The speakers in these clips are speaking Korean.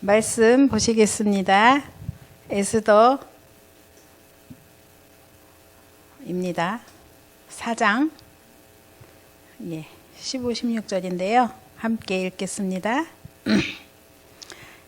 말씀 보시겠습니다. 에스더입니다. 4장 15, 16절인데요. 함께 읽겠습니다.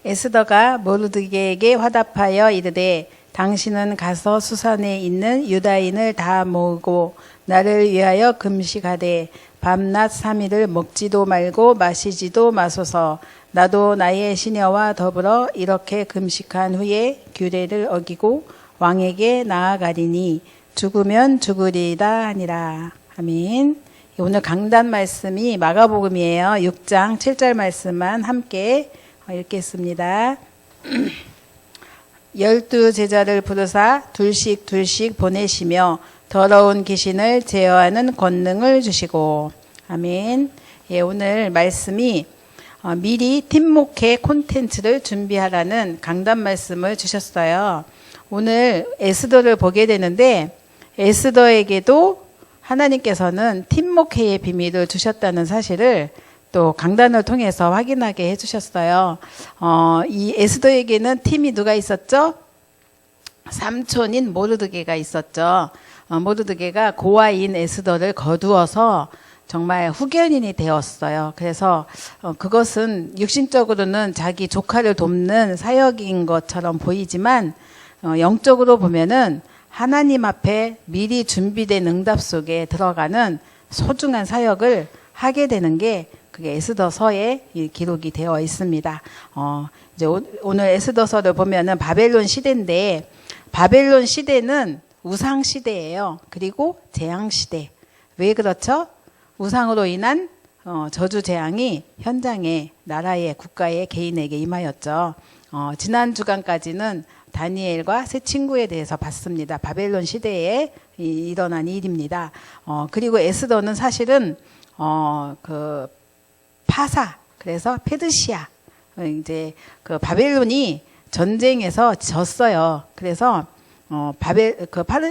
에스더가 모르드게에게 화답하여 이르되 당신은 가서 수산에 있는 유다인을 다 모으고 나를 위하여 금식하되 밤낮 3일을 먹지도 말고 마시지도 마소서. 나도 나의 시녀와 더불어 이렇게 금식한 후에 규례를 어기고 왕에게 나아가리니 죽으면 죽으리이다 하니라. 아멘. 오늘 강단 말씀이 마가복음이에요. 6장 7절 말씀만 함께 읽겠습니다. 12 제자를 부르사 둘씩 보내시며 더러운 귀신을 제어하는 권능을 주시고. 아멘. 오늘 말씀이 미리 팀목회 콘텐츠를 준비하라는 강단 말씀을 주셨어요. 오늘 에스더를 보게 되는데 에스더에게도 하나님께서는 팀목회의 비밀을 주셨다는 사실을 또 강단을 통해서 확인하게 해주셨어요. 이 에스더에게는 팀이 누가 있었죠? 삼촌인 모르드게가 있었죠. 모르드게가 고아인 에스더를 거두어서 정말 후견인이 되었어요. 그래서 그것은 육신적으로는 자기 조카를 돕는 사역인 것처럼 보이지만 영적으로 보면은 하나님 앞에 미리 준비된 응답 속에 들어가는 소중한 사역을 하게 되는 게 그게 에스더서에 기록이 되어 있습니다. 이제 오늘 에스더서를 보면은 바벨론 시대인데 바벨론 시대는 우상 시대예요. 그리고 재앙 시대. 왜 그렇죠? 우상으로 인한 저주 재앙이 현장에 나라의 국가의 개인에게 임하였죠. 지난 주간까지는 다니엘과 세 친구에 대해서 봤습니다. 바벨론 시대에 일어난 일입니다. 그리고 에스더는 사실은 그 파사, 그래서 페르시아, 이제 그 바벨론이 전쟁에서 졌어요. 그래서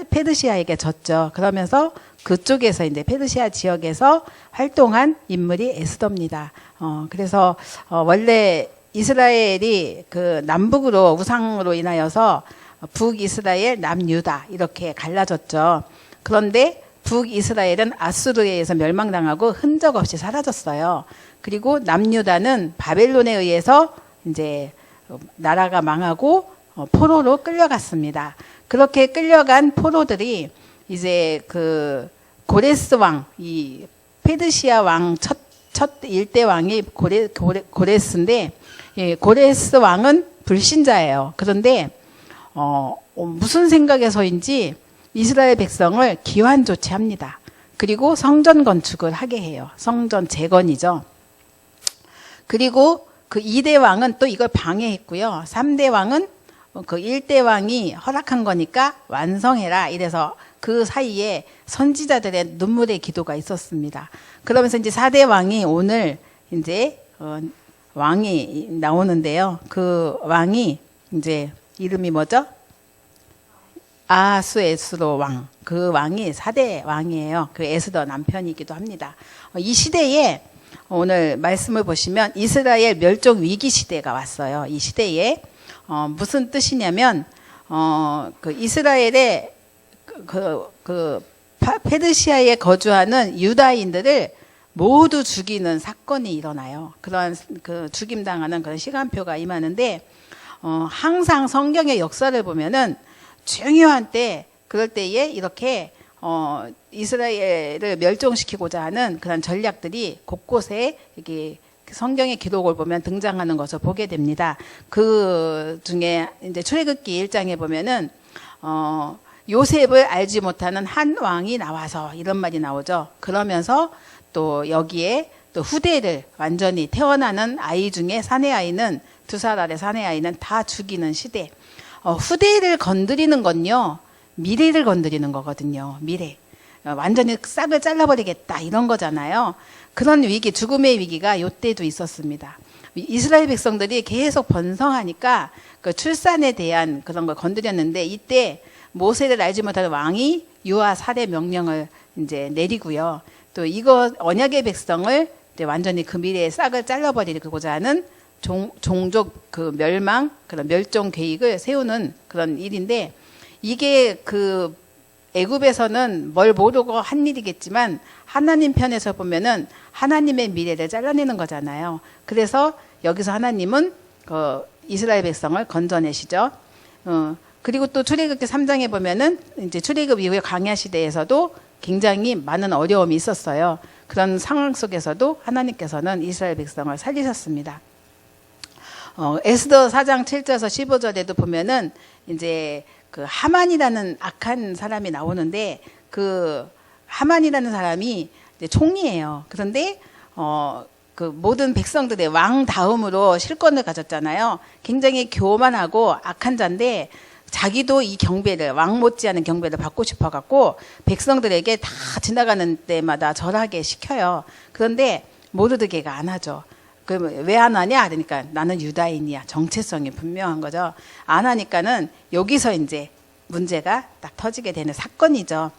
페르시아에게 졌죠. 그러면서 그쪽에서 이제 페르시아 지역에서 활동한 인물이 에스더입니다. 그래서 원래 이스라엘이 그 남북으로 우상으로 인하여서 북이스라엘, 남유다 이렇게 갈라졌죠. 그런데 북이스라엘은 아수르에 의해서 멸망당하고 흔적 없이 사라졌어요. 그리고 남유다는 바벨론에 의해서 이제 나라가 망하고 포로로 끌려갔습니다. 그렇게 끌려간 포로들이 이제 그 고레스 왕, 이 페르시아 왕 첫 일대 왕이 고레스인데, 고레스 왕은 불신자예요. 그런데 무슨 생각에서인지 이스라엘 백성을 기환 조치합니다. 그리고 성전 건축을 하게 해요. 성전 재건이죠. 그리고 그 2대 왕은 또 이걸 방해했고요. 3대 왕은 그 1대 왕이 허락한 거니까 완성해라. 이래서 그 사이에 선지자들의 눈물의 기도가 있었습니다. 그러면서 이제 4대 왕이 오늘 이제 왕이 나오는데요. 그 왕이 이제 이름이 뭐죠? 아하수에스로 왕. 그 왕이 4대 왕이에요. 그 에스더 남편이기도 합니다. 이 시대에 오늘 말씀을 보시면 이스라엘 멸종 위기 시대가 왔어요. 이 시대에 무슨 뜻이냐면 그 이스라엘의 페르시아에 거주하는 유다인들을 모두 죽이는 사건이 일어나요. 그런 그 죽임당하는 그런 시간표가 임하는데 항상 성경의 역사를 보면은 중요한 때 그럴 때에 이렇게 이스라엘을 멸종시키고자 하는 그런 전략들이 곳곳에 이렇게 성경의 기록을 보면 등장하는 것을 보게 됩니다. 그 중에 이제 출애굽기 1장에 보면은 요셉을 알지 못하는 한 왕이 나와서 이런 말이 나오죠. 그러면서 또 여기에 또 후대를 완전히 태어나는 아이 중에 사내 아이는 2살 아래 사내 아이는 다 죽이는 시대. 후대를 건드리는 건요, 미래를 건드리는 거거든요. 미래. 완전히 싹을 잘라버리겠다 이런 거잖아요. 그런 위기, 죽음의 위기가 요때도 있었습니다. 이스라엘 백성들이 계속 번성하니까 그 출산에 대한 그런 걸 건드렸는데 이때 모세를 알지 못하는 왕이 유아 살해 명령을 이제 내리고요. 또 이거 언약의 백성을 이제 완전히 그 미래의 싹을 잘라버리고자 하는 종족 그 멸망, 그런 멸종 계획을 세우는 그런 일인데, 이게 그 애굽에서는 뭘 모르고 한 일이겠지만 하나님 편에서 보면은 하나님의 미래를 잘라내는 거잖아요. 그래서 여기서 하나님은 이스라엘 백성을 건져내시죠. 그리고 또 출애굽기 3장에 보면은 이제 출애굽 이후에 광야 시대에서도 굉장히 많은 어려움이 있었어요. 그런 상황 속에서도 하나님께서는 이스라엘 백성을 살리셨습니다. 에스더 4장 7절에서 15절에도 보면은 이제 그 하만이라는 악한 사람이 나오는데, 그 하만이라는 사람이 이제 총리예요. 그런데 그 모든 백성들의 왕 다음으로 실권을 가졌잖아요. 굉장히 교만하고 악한 자인데, 자기도 이 경배를, 왕 못지않은 경배를 받고 싶어 갖고 백성들에게 다 지나가는 때마다 절하게 시켜요. 그런데 모르드게가 안 하죠. 왜 안 하냐? 그러니까 나는 유다인이야. 정체성이 분명한 거죠. 안 하니까는 여기서 이제 문제가 딱 터지게 되는 사건이죠.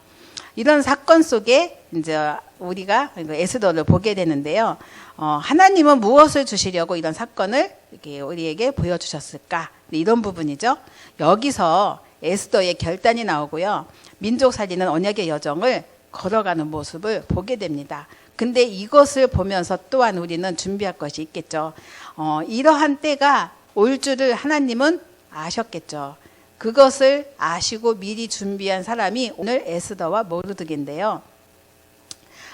이런 사건 속에 이제 우리가 에스더를 보게 되는데요. 하나님은 무엇을 주시려고 이런 사건을 이렇게 우리에게 보여주셨을까? 이런 부분이죠. 여기서 에스더의 결단이 나오고요. 민족 살리는 언약의 여정을 걸어가는 모습을 보게 됩니다. 근데 이것을 보면서 또한 우리는 준비할 것이 있겠죠. 이러한 때가 올 줄을 하나님은 아셨겠죠. 그것을 아시고 미리 준비한 사람이 오늘 에스더와 모르드게인데요.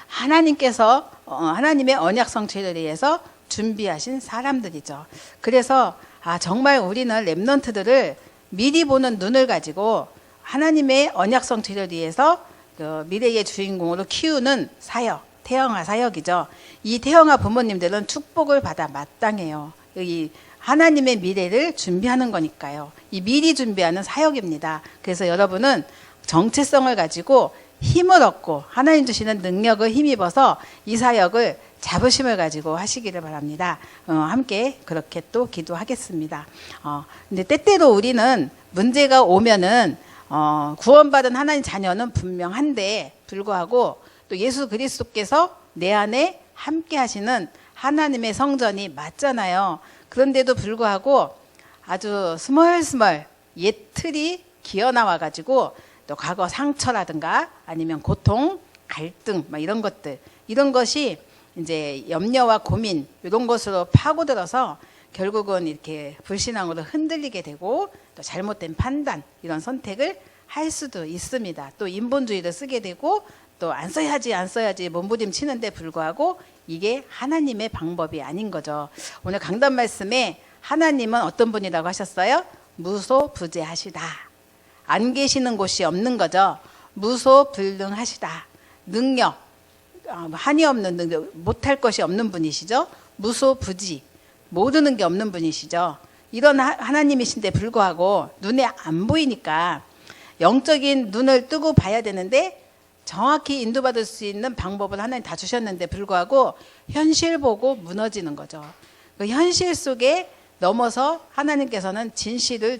하나님께서 하나님의 언약 성취를 위해서 준비하신 사람들이죠. 그래서 정말 우리는 렘넌트들을 미리 보는 눈을 가지고 하나님의 언약 성취를 위해서 그 미래의 주인공으로 키우는 사역, 태영아 사역이죠. 이 태영아 부모님들은 축복을 받아 마땅해요. 이 하나님의 미래를 준비하는 거니까요. 이 미리 준비하는 사역입니다. 그래서 여러분은 정체성을 가지고 힘을 얻고 하나님 주시는 능력을 힘입어서 이 사역을 자부심을 가지고 하시기를 바랍니다. 함께 그렇게 또 기도하겠습니다. 근데 때때로 우리는 문제가 오면은 구원받은 하나님 자녀는 분명한데 불구하고 또 예수 그리스도께서 내 안에 함께 하시는 하나님의 성전이 맞잖아요. 그런데도 불구하고 아주 스멀스멀 옛 틀이 기어나와 가지고 또 과거 상처라든가 아니면 고통, 갈등 이런 것들, 이런 것이 이제 염려와 고민 이런 것으로 파고들어서 결국은 이렇게 불신앙으로 흔들리게 되고 또 잘못된 판단, 이런 선택을 할 수도 있습니다. 또 인본주의를 쓰게 되고 또 안 써야지 몸부림치는데 불구하고 이게 하나님의 방법이 아닌 거죠. 오늘 강단 말씀에 하나님은 어떤 분이라고 하셨어요? 무소부재하시다. 안 계시는 곳이 없는 거죠. 무소불능하시다. 능력, 한이 없는 능력, 못할 것이 없는 분이시죠. 무소부지, 모르는 게 없는 분이시죠. 이런 하나님이신데 불구하고 눈에 안 보이니까 영적인 눈을 뜨고 봐야 되는데 정확히 인도받을 수 있는 방법을 하나님 다 주셨는데 불구하고 현실 보고 무너지는 거죠. 그 현실 속에 넘어서 하나님께서는 진실을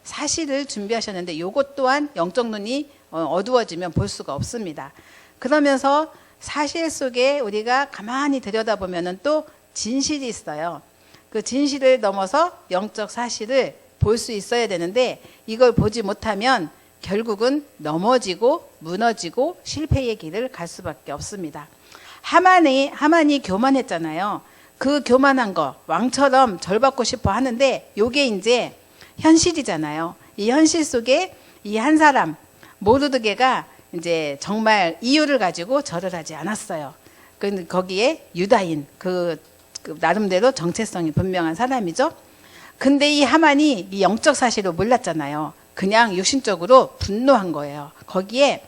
사실을 준비하셨는데 요것 또한 영적 눈이 어두워지면 볼 수가 없습니다. 그러면서 사실 속에 우리가 가만히 들여다보면은 또 진실이 있어요. 그 진실을 넘어서 영적 사실을 볼 수 있어야 되는데 이걸 보지 못하면 결국은 넘어지고 무너지고 실패의 길을 갈 수밖에 없습니다. 하만이 교만했잖아요. 그 교만한 거 왕처럼 절받고 싶어 하는데 요게 이제 현실이잖아요. 이 현실 속에 이 한 사람 모르드게가 이제 정말 이유를 가지고 절을 하지 않았어요. 거기에 유다인 그 나름대로 정체성이 분명한 사람이죠. 근데 이 하만이 이 영적 사실을 몰랐잖아요. 그냥 육신적으로 분노한 거예요. 거기에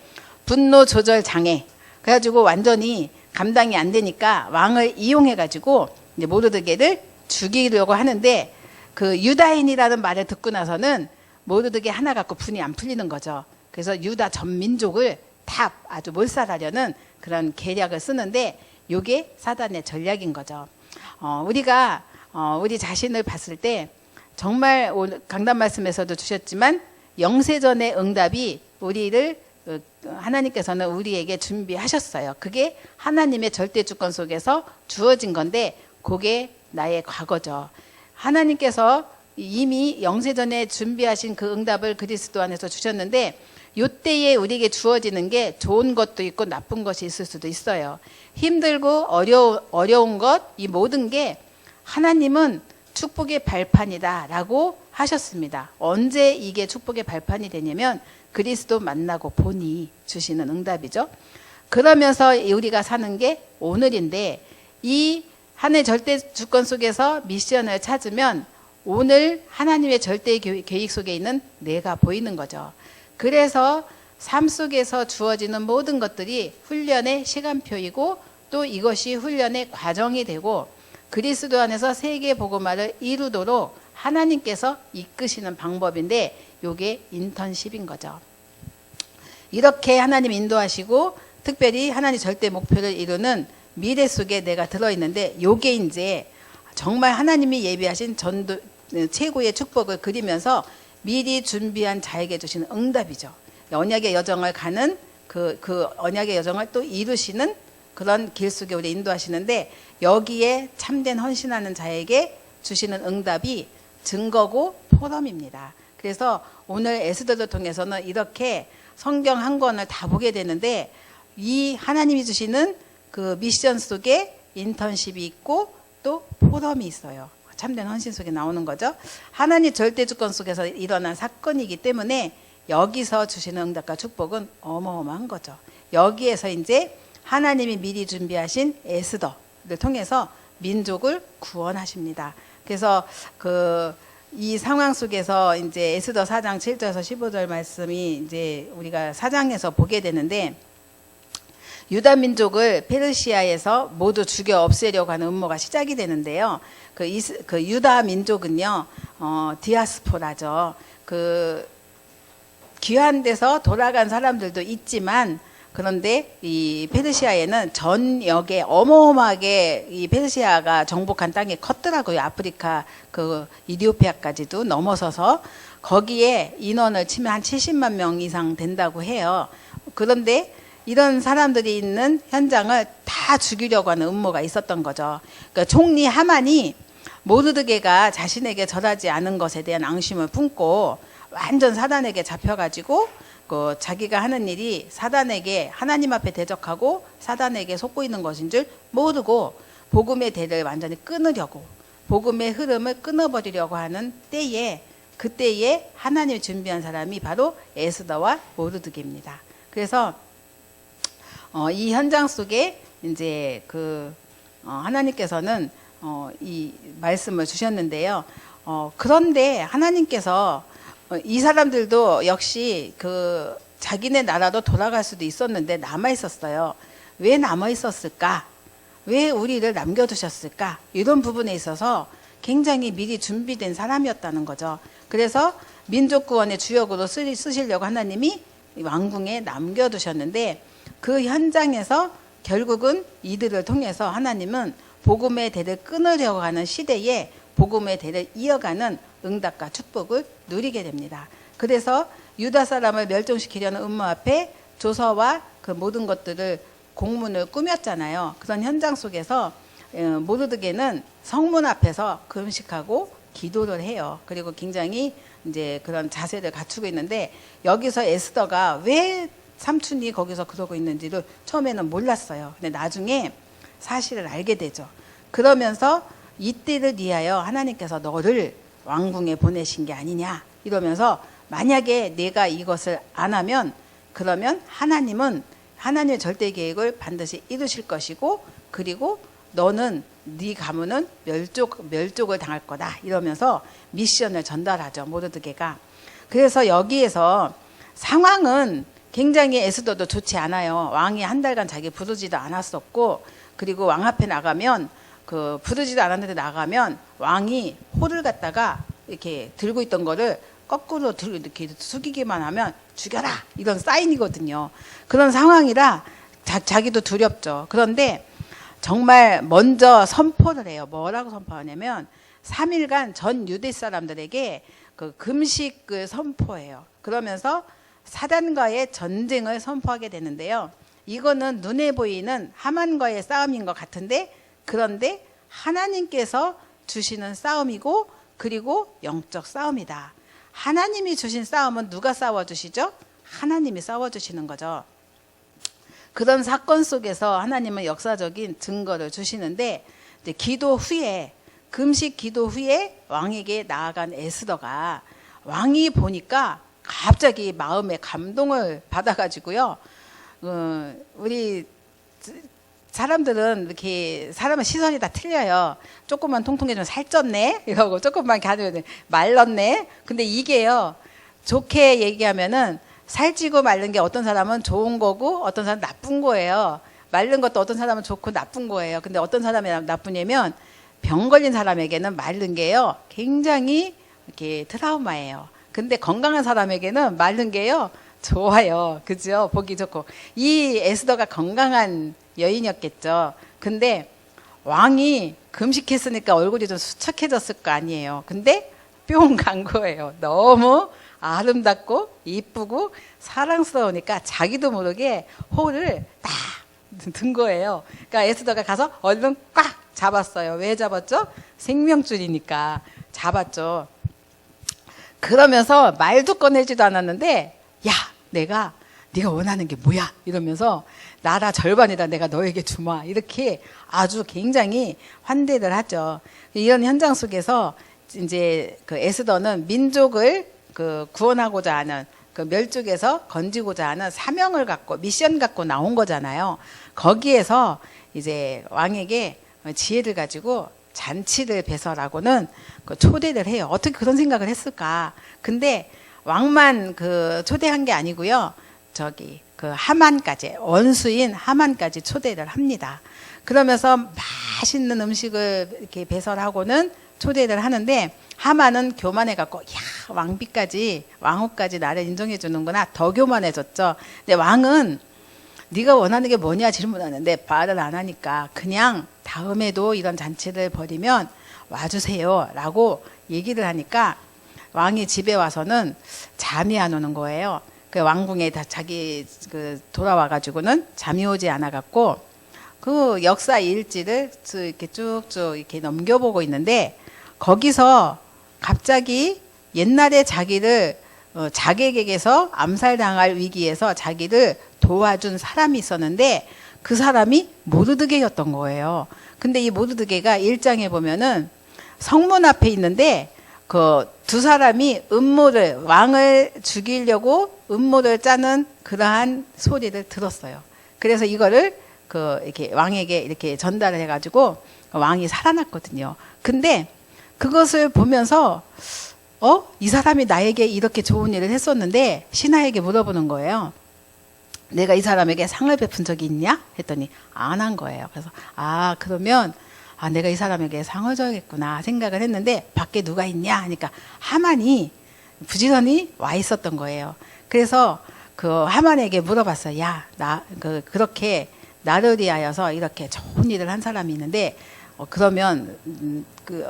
분노 조절 장애. 그래가지고 완전히 감당이 안 되니까 왕을 이용해가지고 이제 모르드게를 죽이려고 하는데 그 유다인이라는 말을 듣고 나서는 모르드게 하나 갖고 분이 안 풀리는 거죠. 그래서 유다 전 민족을 다 아주 몰살하려는 그런 계략을 쓰는데 이게 사단의 전략인 거죠. 우리가 우리 자신을 봤을 때 정말 오늘 강단 말씀에서도 주셨지만 영세전의 응답이 우리를 하나님께서는 우리에게 준비하셨어요. 그게 하나님의 절대 주권 속에서 주어진 건데 그게 나의 과거죠. 하나님께서 이미 영세전에 준비하신 그 응답을 그리스도 안에서 주셨는데 이때에 우리에게 주어지는 게 좋은 것도 있고 나쁜 것이 있을 수도 있어요. 힘들고 어려운 것, 이 모든 게 하나님은 축복의 발판이다 라고 하셨습니다. 언제 이게 축복의 발판이 되냐면 그리스도 만나고 보니 주시는 응답이죠. 그러면서 우리가 사는 게 오늘인데 이 하나님의 절대 주권 속에서 미션을 찾으면 오늘 하나님의 절대 계획 속에 있는 내가 보이는 거죠. 그래서 삶 속에서 주어지는 모든 것들이 훈련의 시간표이고 또 이것이 훈련의 과정이 되고 그리스도 안에서 세계 복음화를 이루도록 하나님께서 이끄시는 방법인데 이게 인턴십인 거죠. 이렇게 하나님 인도하시고 특별히 하나님 절대 목표를 이루는 미래 속에 내가 들어있는데 이게 이제 정말 하나님이 예비하신 전도 최고의 축복을 그리면서 미리 준비한 자에게 주시는 응답이죠. 언약의 여정을 가는 그 언약의 여정을 또 이루시는 그런 길 속에 우리 인도하시는데 여기에 참된 헌신하는 자에게 주시는 응답이 증거고 포럼입니다. 그래서 오늘 에스더를 통해서는 이렇게 성경 한 권을 다 보게 되는데 이 하나님이 주시는 그 미션 속에 인턴십이 있고 또 포럼이 있어요. 참된 헌신 속에 나오는 거죠. 하나님 절대 주권 속에서 일어난 사건이기 때문에 여기서 주시는 응답과 축복은 어마어마한 거죠. 여기에서 이제 하나님이 미리 준비하신 에스더를 통해서 민족을 구원하십니다. 그래서 이 상황 속에서 이제 에스더 4장 7절에서 15절 말씀이 이제 우리가 4장에서 보게 되는데 유다 민족을 페르시아에서 모두 죽여 없애려고 하는 음모가 시작이 되는데요. 그 유다 민족은요, 디아스포라죠. 귀한 데서 돌아간 사람들도 있지만 그런데 이 페르시아에는 전역에 어마어마하게 이 페르시아가 정복한 땅이 컸더라고요. 아프리카 이디오피아까지도 넘어서서 거기에 인원을 치면 한 70만 명 이상 된다고 해요. 그런데 이런 사람들이 있는 현장을 다 죽이려고 하는 음모가 있었던 거죠. 그러니까 총리 하만이 모르드게가 자신에게 절하지 않은 것에 대한 앙심을 품고 완전 사단에게 잡혀가지고 자기가 하는 일이 사단에게 하나님 앞에 대적하고 사단에게 속고 있는 것인 줄 모르고 복음의 대를 완전히 끊으려고 복음의 흐름을 끊어버리려고 하는 때에 그때에 하나님이 준비한 사람이 바로 에스더와 모르드게입니다. 그래서 이 현장 속에 이제 하나님께서는 이 말씀을 주셨는데요. 그런데 하나님께서 이 사람들도 역시 자기네 나라로 돌아갈 수도 있었는데 남아 있었어요. 왜 남아 있었을까? 왜 우리를 남겨두셨을까? 이런 부분에 있어서 굉장히 미리 준비된 사람이었다는 거죠. 그래서 민족 구원의 주역으로 쓰시려고 하나님이 왕궁에 남겨두셨는데 그 현장에서 결국은 이들을 통해서 하나님은 복음의 대를 끊으려고 하는 시대에 복음의 대를 이어가는 응답과 축복을 누리게 됩니다. 그래서 유다 사람을 멸종시키려는 음모 앞에 조서와 그 모든 것들을 공문을 꾸몄잖아요. 그런 현장 속에서 모르드게는 성문 앞에서 금식하고 기도를 해요. 그리고 굉장히 이제 그런 자세를 갖추고 있는데 여기서 에스더가 왜 삼촌이 거기서 그러고 있는지를 처음에는 몰랐어요. 근데 나중에 사실을 알게 되죠. 그러면서 이때를 위하여 하나님께서 너를 왕궁에 보내신 게 아니냐 이러면서 만약에 내가 이것을 안 하면 그러면 하나님은 하나님의 절대 계획을 반드시 이루실 것이고 그리고 너는 네 가문은 멸족을 당할 거다 이러면서 미션을 전달하죠. 모르드게가. 그래서 여기에서 상황은 굉장히 에스더도 좋지 않아요. 왕이 한 달간 자기 부르지도 않았었고 그리고 왕 앞에 나가면 부르지도 않았는데 나가면 왕이 호를 갖다가 이렇게 들고 있던 거를 거꾸로 이렇게 숙이기만 하면 죽여라 이런 사인이거든요. 그런 상황이라 자기도 두렵죠. 그런데 정말 먼저 선포를 해요. 뭐라고 선포하냐면 3일간 전 유대 사람들에게 금식을 선포해요. 그러면서 사단과의 전쟁을 선포하게 되는데요. 이거는 눈에 보이는 하만과의 싸움인 것 같은데 그런데 하나님께서 주시는 싸움이고 그리고 영적 싸움이다. 하나님이 주신 싸움은 누가 싸워주시죠? 하나님이 싸워주시는 거죠. 그런 사건 속에서 하나님은 역사적인 증거를 주시는데 이제 기도 후에 금식 기도 후에 왕에게 나아간 에스더가 왕이 보니까 갑자기 마음에 감동을 받아가지고요. 우리 사람들은 이렇게 사람의 시선이 다 틀려요. 조금만 통통해지면 살쪘네 이러고 조금만 가지고 말랐네. 근데 이게요 좋게 얘기하면은 살찌고 마른 게 어떤 사람은 좋은 거고 어떤 사람은 나쁜 거예요. 마른 것도 어떤 사람은 좋고 나쁜 거예요. 근데 어떤 사람이 나쁘냐면 병 걸린 사람에게는 마른 게요 굉장히 이렇게 트라우마예요. 근데 건강한 사람에게는 마른 게요 좋아요. 그죠? 보기 좋고. 이 에스더가 건강한 여인이었겠죠. 근데 왕이 금식했으니까 얼굴이 좀 수척해졌을 거 아니에요. 근데 뿅 간 거예요. 너무 아름답고 이쁘고 사랑스러우니까 자기도 모르게 호를 딱 든 거예요. 그러니까 에스더가 가서 얼른 꽉 잡았어요. 왜 잡았죠? 생명줄이니까 잡았죠. 그러면서 말도 꺼내지도 않았는데 야 네가 원하는 게 뭐야? 이러면서 나라 절반이다 내가 너에게 주마 이렇게 아주 굉장히 환대를 하죠. 이런 현장 속에서 이제 그 에스더는 민족을 그 구원하고자 하는 그 멸족에서 건지고자 하는 사명을 갖고 미션 갖고 나온 거잖아요. 거기에서 이제 왕에게 지혜를 가지고 잔치를 배설하고는 그 초대를 해요. 어떻게 그런 생각을 했을까? 근데 왕만 그 초대한 게 아니고요. 저기 그 하만까지 원수인 하만까지 초대를 합니다. 그러면서 맛있는 음식을 이렇게 배설하고는 초대를 하는데 하만은 교만해 갖고 야 왕비까지 왕후까지 나를 인정해 주는구나 더 교만해졌죠. 근데 왕은 네가 원하는 게 뭐냐 질문하는데 말을 안 하니까 그냥 다음에도 이런 잔치를 벌이면 와주세요 라고 얘기를 하니까 왕이 집에 와서는 잠이 안 오는 거예요. 그 왕궁에 다 자기 그 돌아와 가지고는 잠이 오지 않아 갖고 그 역사 일지를 이렇게 쭉쭉 이렇게 넘겨보고 있는데 거기서 갑자기 옛날에 자기를 자객에게서 암살당할 위기에서 자기를 도와준 사람이 있었는데 그 사람이 모르드게였던 거예요. 근데 이 모르드게가 1장에 보면은 성문 앞에 있는데 그 두 사람이 음모를 왕을 죽이려고 음모를 짜는 그러한 소리를 들었어요. 그래서 이거를 그 이렇게 왕에게 이렇게 전달을 해가지고 왕이 살아났거든요. 근데 그것을 보면서 이 사람이 나에게 이렇게 좋은 일을 했었는데 신하에게 물어보는 거예요. 내가 이 사람에게 상을 베푼 적이 있냐? 했더니 안 한 거예요. 그래서 그러면 내가 이 사람에게 상을 줘야겠구나 생각을 했는데 밖에 누가 있냐 하니까 하만이 부지런히 와 있었던 거예요. 그래서 그 하만에게 물어봤어요. 야, 그렇게 나를 위하여서 이렇게 좋은 일을 한 사람이 있는데 그러면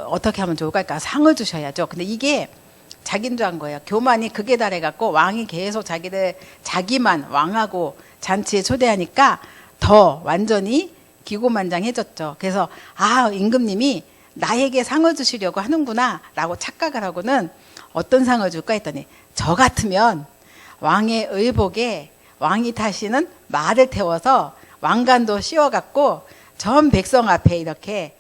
어떻게 하면 좋을까? 그러니까 상을 주셔야죠. 근데 이게 자기인 줄 안 거예요. 교만이 극에 달해갖고 왕이 계속 자기만 왕하고 잔치에 초대하니까 더 완전히 기고만장해졌죠. 그래서 임금님이 나에게 상을 주시려고 하는구나 라고 착각을 하고는 어떤 상을 줄까 했더니 저 같으면 왕의 의복에 왕이 타시는 말을 태워서 왕관도 씌워갖고 전 백성 앞에 이렇게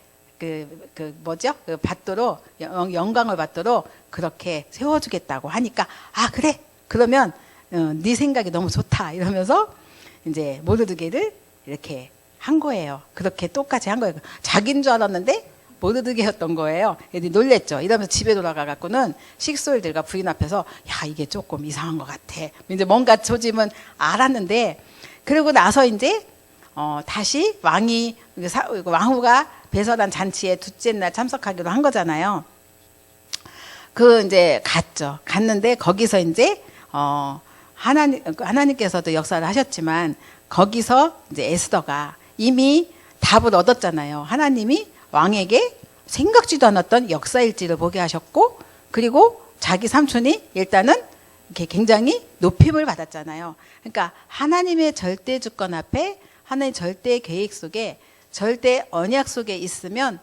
받도록 영광을 받도록 그렇게 세워주겠다고 하니까 그래 그러면 네 생각이 너무 좋다 이러면서 이제 모르드게를 이렇게 한 거예요. 그렇게 똑같이 한 거예요. 자기인 줄 알았는데 모르드게였던 거예요. 애들이 놀랬죠. 이러면서 집에 돌아가 갖고는 식솔들과 부인 앞에서 야 이게 조금 이상한 것 같아. 이제 뭔가 조짐은 알았는데 그러고 나서 이제 다시 왕후가 배설한 잔치에 둘째 날 참석하기로 한 거잖아요. 이제 갔죠. 갔는데 거기서 이제 하나님께서도 역사를 하셨지만 거기서 이제 에스더가 이미 답을 얻었잖아요. 하나님이 왕에게 생각지도 않았던 역사일지를 보게 하셨고 그리고 자기 삼촌이 일단은 이렇게 굉장히 높임을 받았잖아요. 그러니까 하나님의 절대 주권 앞에 하나님의 절대 계획 속에 절대 언약 속에 있으면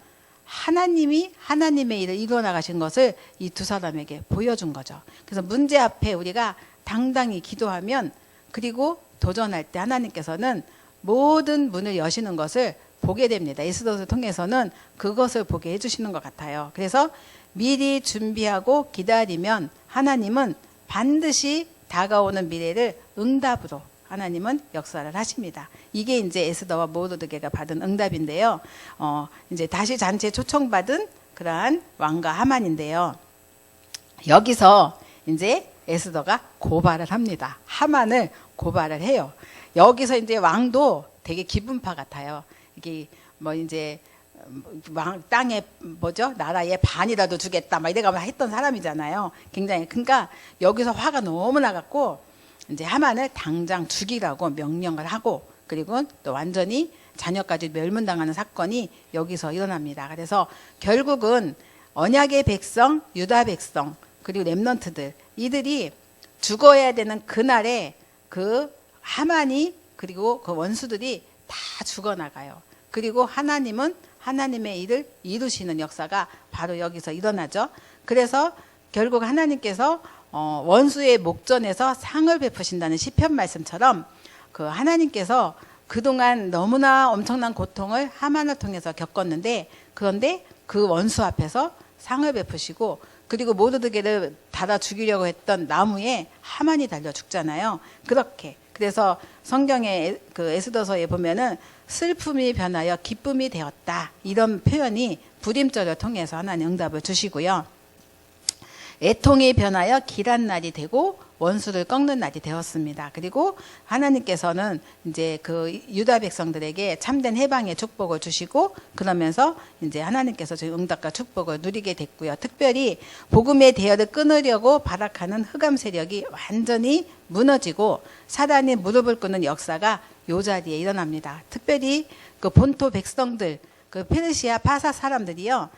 하나님이 하나님의 일을 이루어 나가신 것을 이 두 사람에게 보여준 거죠. 그래서 문제 앞에 우리가 당당히 기도하면, 그리고 도전할 때 하나님께서는 모든 문을 여시는 것을 보게 됩니다. 에스더를 통해서는 그것을 보게 해주시는 것 같아요. 그래서 미리 준비하고 기다리면 하나님은 반드시 다가오는 미래를 응답으로 하나님은 역사를 하십니다. 이게 이제 에스더와 모르드게가 받은 응답인데요. 이제 다시 잔치에 초청받은 그러한 왕과 하만인데요. 여기서 이제 에스더가 고발을 합니다. 하만을 고발을 해요. 여기서 이제 왕도 되게 기분파 같아요. 이게 뭐 이제 땅에 나라의 반이라도 주겠다 막 이래가 했던 사람이잖아요. 굉장히. 그러니까 여기서 화가 너무 나갖고 이제 하만을 당장 죽이라고 명령을 하고, 그리고 또 완전히 자녀까지 멸문당하는 사건이 여기서 일어납니다. 그래서 결국은 언약의 백성, 유다 백성, 그리고 렘넌트들, 이들이 죽어야 되는 그날에 그 하만이, 그리고 그 원수들이 다 죽어나가요. 그리고 하나님은 하나님의 일을 이루시는 역사가 바로 여기서 일어나죠. 그래서 결국 하나님께서 원수의 목전에서 상을 베푸신다는 시편 말씀처럼, 그 하나님께서 그동안 너무나 엄청난 고통을 하만을 통해서 겪었는데, 그런데 그 원수 앞에서 상을 베푸시고, 그리고 모르드게를 달아 죽이려고 했던 나무에 하만이 달려 죽잖아요. 그렇게. 그래서 성경의 그 에스더서에 보면은 슬픔이 변하여 기쁨이 되었다, 이런 표현이 불임절을 통해서 하나님 응답을 주시고요. 애통이 변하여 길한 날이 되고 원수를 꺾는 날이 되었습니다. 그리고 하나님께서는 이제 그 유다 백성들에게 참된 해방의 축복을 주시고, 그러면서 이제 하나님께서 저희 응답과 축복을 누리게 됐고요. 특별히 복음의 대열을 끊으려고 발악하는 흑암 세력이 완전히 무너지고 사단이 무릎을 꿇는 역사가 요 자리에 일어납니다. 특별히 그 본토 백성들, 그 페르시아 파사 사람들이요,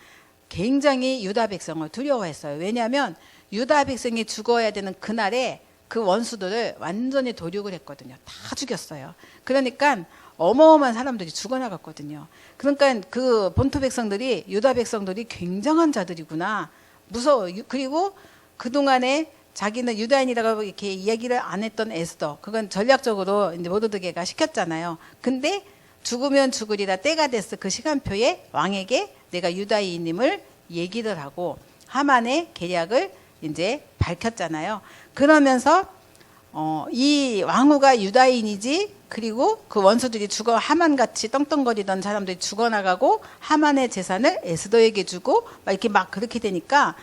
굉장히 유다 백성을 두려워했어요. 왜냐하면 유다 백성이 죽어야 되는 그날에 그 원수들을 완전히 도륙을 했거든요. 다 죽였어요. 그러니까 어마어마한 사람들이 죽어나갔거든요. 그러니까 그 본토 백성들이, 유다 백성들이 굉장한 자들이구나, 무서워. 그리고 그동안에 자기는 유다인이라고 이렇게 이야기를 안 했던 에스더, 그건 전략적으로 이제 모르드게가 시켰잖아요. 근데 죽으면 죽으리라 때가 됐을 그 시간표에 왕에게 내가 유다인임을 얘기를 하고 하만의 계략을 이제 밝혔잖아요. 그러면서 이 왕후가 유다인이지, 그리고 그 원수들이 하만같이 떵떵거리던 사람들이 죽어나가고 하만의 재산을 에스더에게 주고 막 이렇게 막 그렇게 되니까,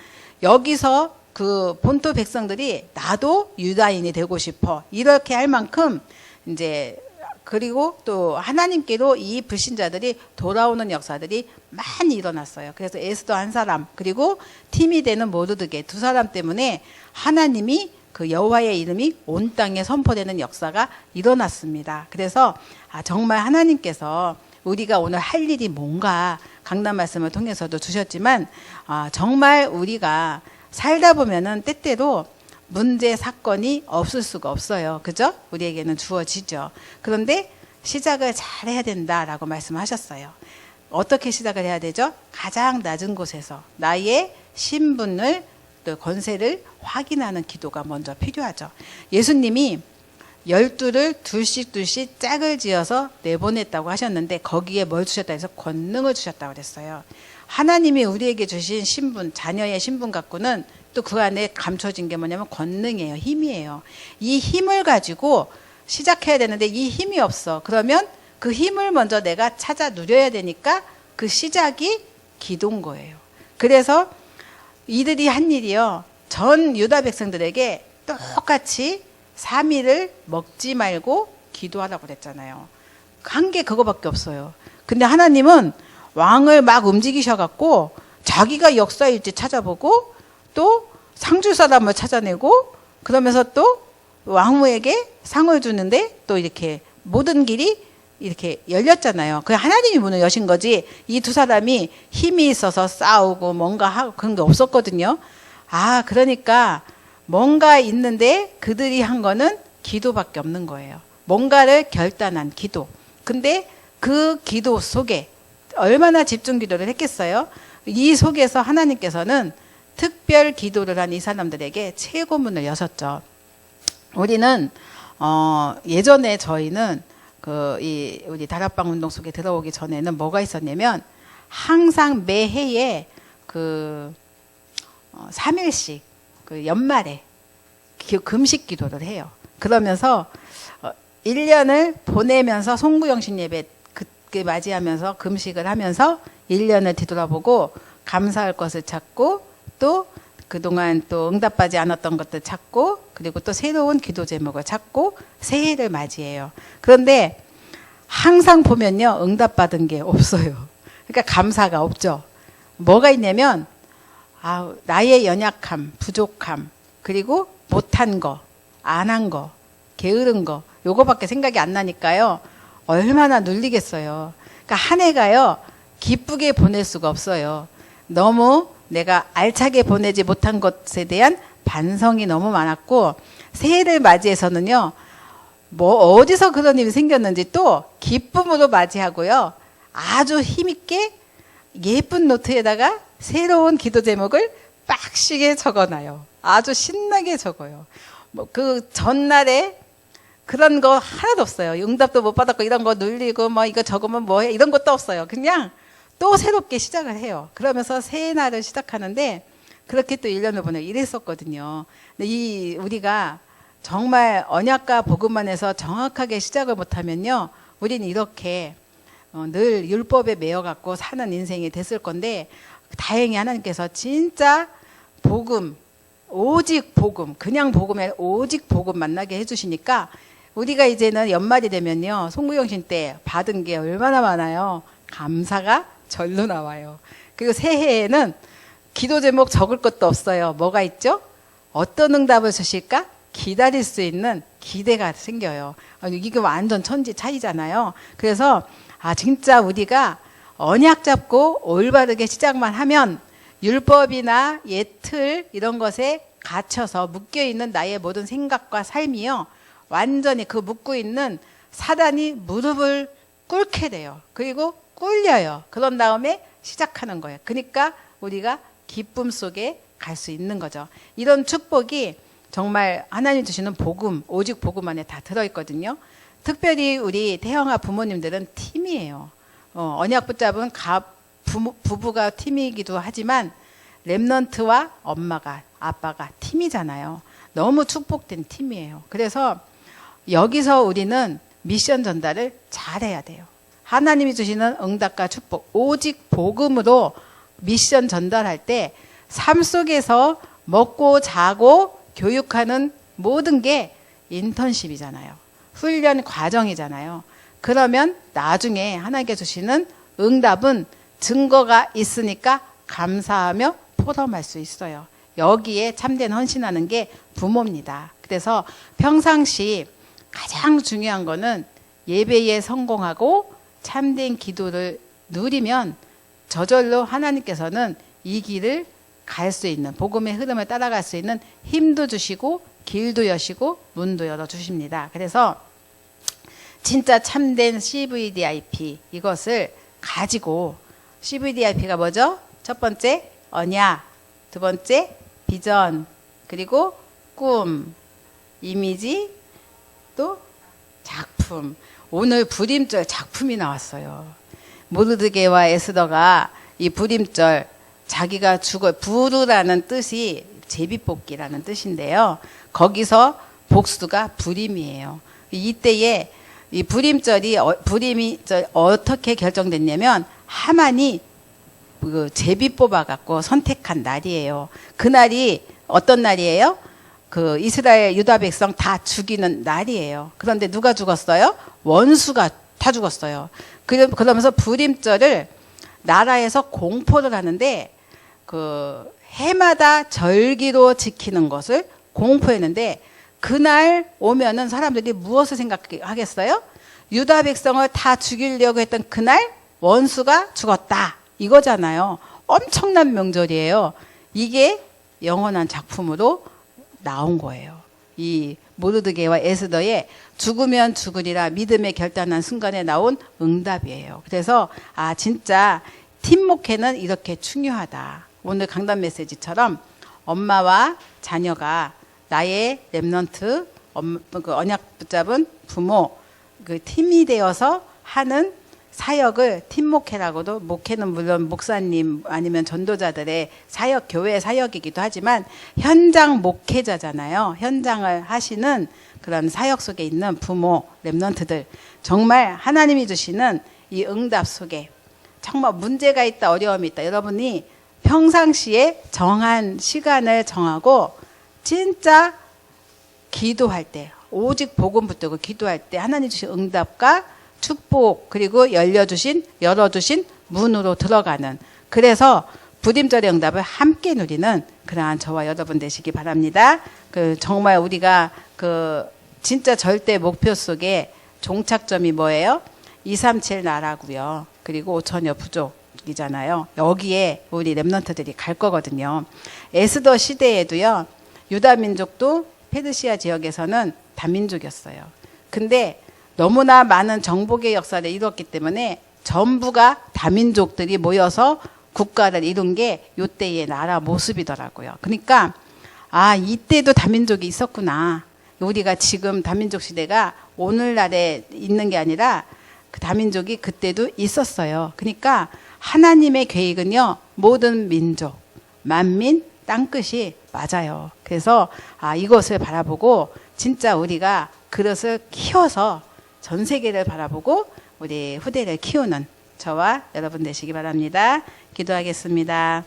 여기서 그 본토 백성들이 나도 유다인이 되고 싶어, 이렇게 할 만큼 이제, 그리고 또 하나님께로 이 불신자들이 돌아오는 역사들이 많이 일어났어요. 그래서 에스더 한 사람, 그리고 팀이 되는 모르드게 두 사람 때문에 하나님이 그 여호와의 이름이 온 땅에 선포되는 역사가 일어났습니다. 그래서 정말 하나님께서 우리가 오늘 할 일이 뭔가 강단 말씀을 통해서도 주셨지만, 정말 우리가 살다 보면은 때때로 문제 사건이 없을 수가 없어요. 그죠? 우리에게는 주어지죠. 그런데 시작을 잘 해야 된다라고 말씀하셨어요. 어떻게 시작을 해야 되죠? 가장 낮은 곳에서 나의 신분을, 또 권세를 확인하는 기도가 먼저 필요하죠. 예수님이 12를 둘씩 짝을 지어서 내보냈다고 하셨는데, 거기에 뭘 주셨다 해서 권능을 주셨다고 그랬어요. 하나님이 우리에게 주신 신분, 자녀의 신분 갖고는 또 그 안에 감춰진 게 뭐냐면 권능이에요. 힘이에요. 이 힘을 가지고 시작해야 되는데 이 힘이 없어. 그러면 그 힘을 먼저 내가 찾아 누려야 되니까 그 시작이 기도인 거예요. 그래서 이들이 한 일이요, 전 유다 백성들에게 똑같이 3일을 먹지 말고 기도하라고 그랬잖아요. 한 게 그거밖에 없어요. 근데 하나님은 왕을 막 움직이셔갖고 자기가 역사일지 찾아보고, 또 상줄 사람을 찾아내고, 그러면서 또 왕후에게 상을 주는데 또 이렇게 모든 길이 이렇게 열렸잖아요. 그 하나님이 문을 여신 거지, 이 두 사람이 힘이 있어서 싸우고 뭔가 하고 그런 게 없었거든요. 그러니까 뭔가 있는데 그들이 한 거는 기도밖에 없는 거예요. 뭔가를 결단한 기도. 근데 그 기도 속에 얼마나 집중 기도를 했겠어요? 이 속에서 하나님께서는 특별 기도를 한 이 사람들에게 최고문을 여셨죠. 우리는 예전에 저희는 우리 다락방 운동 속에 들어오기 전에는 뭐가 있었냐면 항상 매해에 3일씩 연말에 금식 기도를 해요. 그러면서 1년을 보내면서 송구영신 예배 그때 맞이하면서 금식을 하면서 1년을 뒤돌아보고 감사할 것을 찾고 또 그동안 또 응답받지 않았던 것들 찾고 그리고 또 새로운 기도 제목을 찾고 새해를 맞이해요. 그런데 항상 보면요 응답받은 게 없어요. 그러니까 감사가 없죠. 뭐가 있냐면 나의 연약함, 부족함, 그리고 못한 거, 안 한 거, 게으른 거 요거밖에 생각이 안 나니까요. 얼마나 눌리겠어요. 그러니까 한 해가요 기쁘게 보낼 수가 없어요. 너무 내가 알차게 보내지 못한 것에 대한 반성이 너무 많았고 새해를 맞이해서는요. 뭐 어디서 그런 일이 생겼는지 또 기쁨으로 맞이하고요. 아주 힘있게 예쁜 노트에다가 새로운 기도 제목을 빡시게 적어놔요. 아주 신나게 적어요. 뭐 그 전날에 그런 거 하나도 없어요. 응답도 못 받았고 이런 거 눌리고 뭐 이거 적으면 뭐해 이런 것도 없어요. 그냥 또 새롭게 시작을 해요. 그러면서 새해 날을 시작하는데 그렇게 또 1년을 보내고 이랬었거든요. 근데 우리가 정말 언약과 복음만 해서 정확하게 시작을 못하면요. 우리는 이렇게 늘 율법에 매여갖고 사는 인생이 됐을 건데 다행히 하나님께서 진짜 복음, 오직 복음, 그냥 복음에 오직 복음 만나게 해주시니까 우리가 이제는 연말이 되면요. 송구영신 때 받은 게 얼마나 많아요. 감사가 절로 나와요. 그리고 새해에는 기도 제목 적을 것도 없어요. 뭐가 있죠? 어떤 응답을 주실까? 기다릴 수 있는 기대가 생겨요. 이게 완전 천지 차이잖아요. 그래서 진짜 우리가 언약 잡고 올바르게 시작만 하면 율법이나 예틀 이런 것에 갇혀서 묶여있는 나의 모든 생각과 삶이요. 완전히 그 묶고 있는 사단이 무릎을 꿇게 돼요. 그리고 꿇려요. 그런 다음에 시작하는 거예요. 그러니까 우리가 기쁨 속에 갈 수 있는 거죠. 이런 축복이 정말 하나님 주시는 복음, 오직 복음 안에 다 들어있거든요. 특별히 우리 태영아 부모님들은 팀이에요. 언약 붙잡은 부부가 팀이기도 하지만 렘넌트와 엄마가 아빠가 팀이잖아요. 너무 축복된 팀이에요. 그래서 여기서 우리는 미션 전달을 잘해야 돼요. 하나님이 주시는 응답과 축복, 오직 복음으로 미션 전달할 때 삶 속에서 먹고 자고 교육하는 모든 게 인턴십이잖아요. 훈련 과정이잖아요. 그러면 나중에 하나님께 주시는 응답은 증거가 있으니까 감사하며 포럼할 수 있어요. 여기에 참된 헌신하는 게 부모입니다. 그래서 평상시 가장 중요한 거는 예배에 성공하고 참된 기도를 누리면 저절로 하나님께서는 이 길을 갈 수 있는 복음의 흐름을 따라갈 수 있는 힘도 주시고 길도 여시고 문도 열어주십니다. 그래서 진짜 참된 CVDIP 이것을 가지고 CVDIP가 뭐죠? 첫 번째 언약, 두 번째 비전, 그리고 꿈, 이미지, 또 작품. 오늘 불임절 작품이 나왔어요. 모르드게와 에스더가 이 불임절 자기가 부르라는 뜻이 제비뽑기라는 뜻인데요. 거기서 복수가 불임이에요. 이때에 이 불임이 어떻게 결정됐냐면 하만이 제비 뽑아갖고 선택한 날이에요. 그날이 어떤 날이에요? 이스라엘 유다 백성 다 죽이는 날이에요. 그런데 누가 죽었어요? 원수가 다 죽었어요. 그러면서 불임절을 나라에서 공포를 하는데 해마다 절기로 지키는 것을 공포했는데 그날 오면은 사람들이 무엇을 생각하겠어요? 유다 백성을 다 죽이려고 했던 그날 원수가 죽었다. 이거잖아요. 엄청난 명절이에요. 이게 영원한 작품으로 나온 거예요. 이 모르드게와 에스더의 죽으면 죽으리라 믿음의 결단한 순간에 나온 응답이에요. 그래서 진짜 팀 목회는 이렇게 중요하다. 오늘 강단 메시지처럼 엄마와 자녀가 나의 렘넌트, 그 언약 붙잡은 부모, 그 팀이 되어서 하는 사역을 팀 목회라고도, 목회는 물론 목사님 아니면 전도자들의 사역, 교회 사역이기도 하지만 현장 목회자잖아요. 현장을 하시는 그런 사역 속에 있는 부모, 렘넌트들, 정말 하나님이 주시는 이 응답 속에 정말 문제가 있다, 어려움이 있다. 여러분이 평상시에 정한 시간을 정하고 진짜 기도할 때, 오직 복음 붙들고 기도할 때 하나님 주신 응답과 축복, 그리고 열어주신 문으로 들어가는, 그래서 부림절의 응답을 함께 누리는 그러한 저와 여러분 되시기 바랍니다. 정말 우리가 진짜 절대 목표 속에 종착점이 뭐예요? 237 나라고요. 그리고 5천여 부족이잖아요. 여기에 우리 렘넌트들이 갈 거거든요. 에스더 시대에도요, 유다 민족도 페르시아 지역에서는 다민족이었어요. 근데 너무나 많은 정복의 역사를 이루었기 때문에 전부가 다민족들이 모여서 국가를 이룬 게 이때의 나라 모습이더라고요. 그러니까 이때도 다민족이 있었구나. 우리가 지금 다민족 시대가 오늘날에 있는 게 아니라 그 다민족이 그때도 있었어요. 그러니까 하나님의 계획은요, 모든 민족, 만민, 땅끝이 맞아요. 그래서 이것을 바라보고 진짜 우리가 그릇을 키워서 전 세계를 바라보고 우리 후대를 키우는 저와 여러분 되시기 바랍니다. 기도하겠습니다.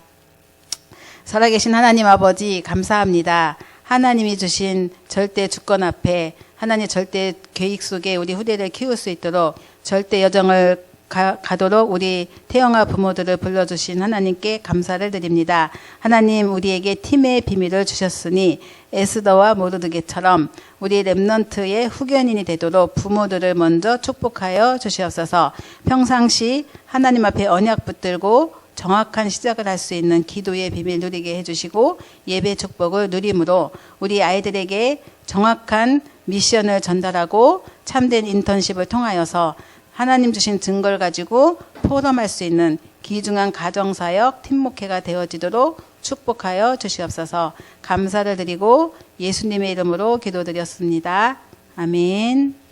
살아계신 하나님 아버지, 감사합니다. 하나님이 주신 절대 주권 앞에, 하나님 절대 계획 속에 우리 후대를 키울 수 있도록, 절대 여정을 가도록 우리 태영아 부모들을 불러주신 하나님께 감사를 드립니다. 하나님, 우리에게 팀의 비밀을 주셨으니 에스더와 모르드게처럼 우리 렘넌트의 후견인이 되도록 부모들을 먼저 축복하여 주시옵소서. 평상시 하나님 앞에 언약 붙들고 정확한 시작을 할 수 있는 기도의 비밀 누리게 해주시고, 예배 축복을 누림으로 우리 아이들에게 정확한 미션을 전달하고 참된 인턴십을 통하여서 하나님 주신 증거를 가지고 포럼할 수 있는 귀중한 가정사역, 팀목회가 되어지도록 축복하여 주시옵소서. 감사를 드리고 예수님의 이름으로 기도드렸습니다. 아멘.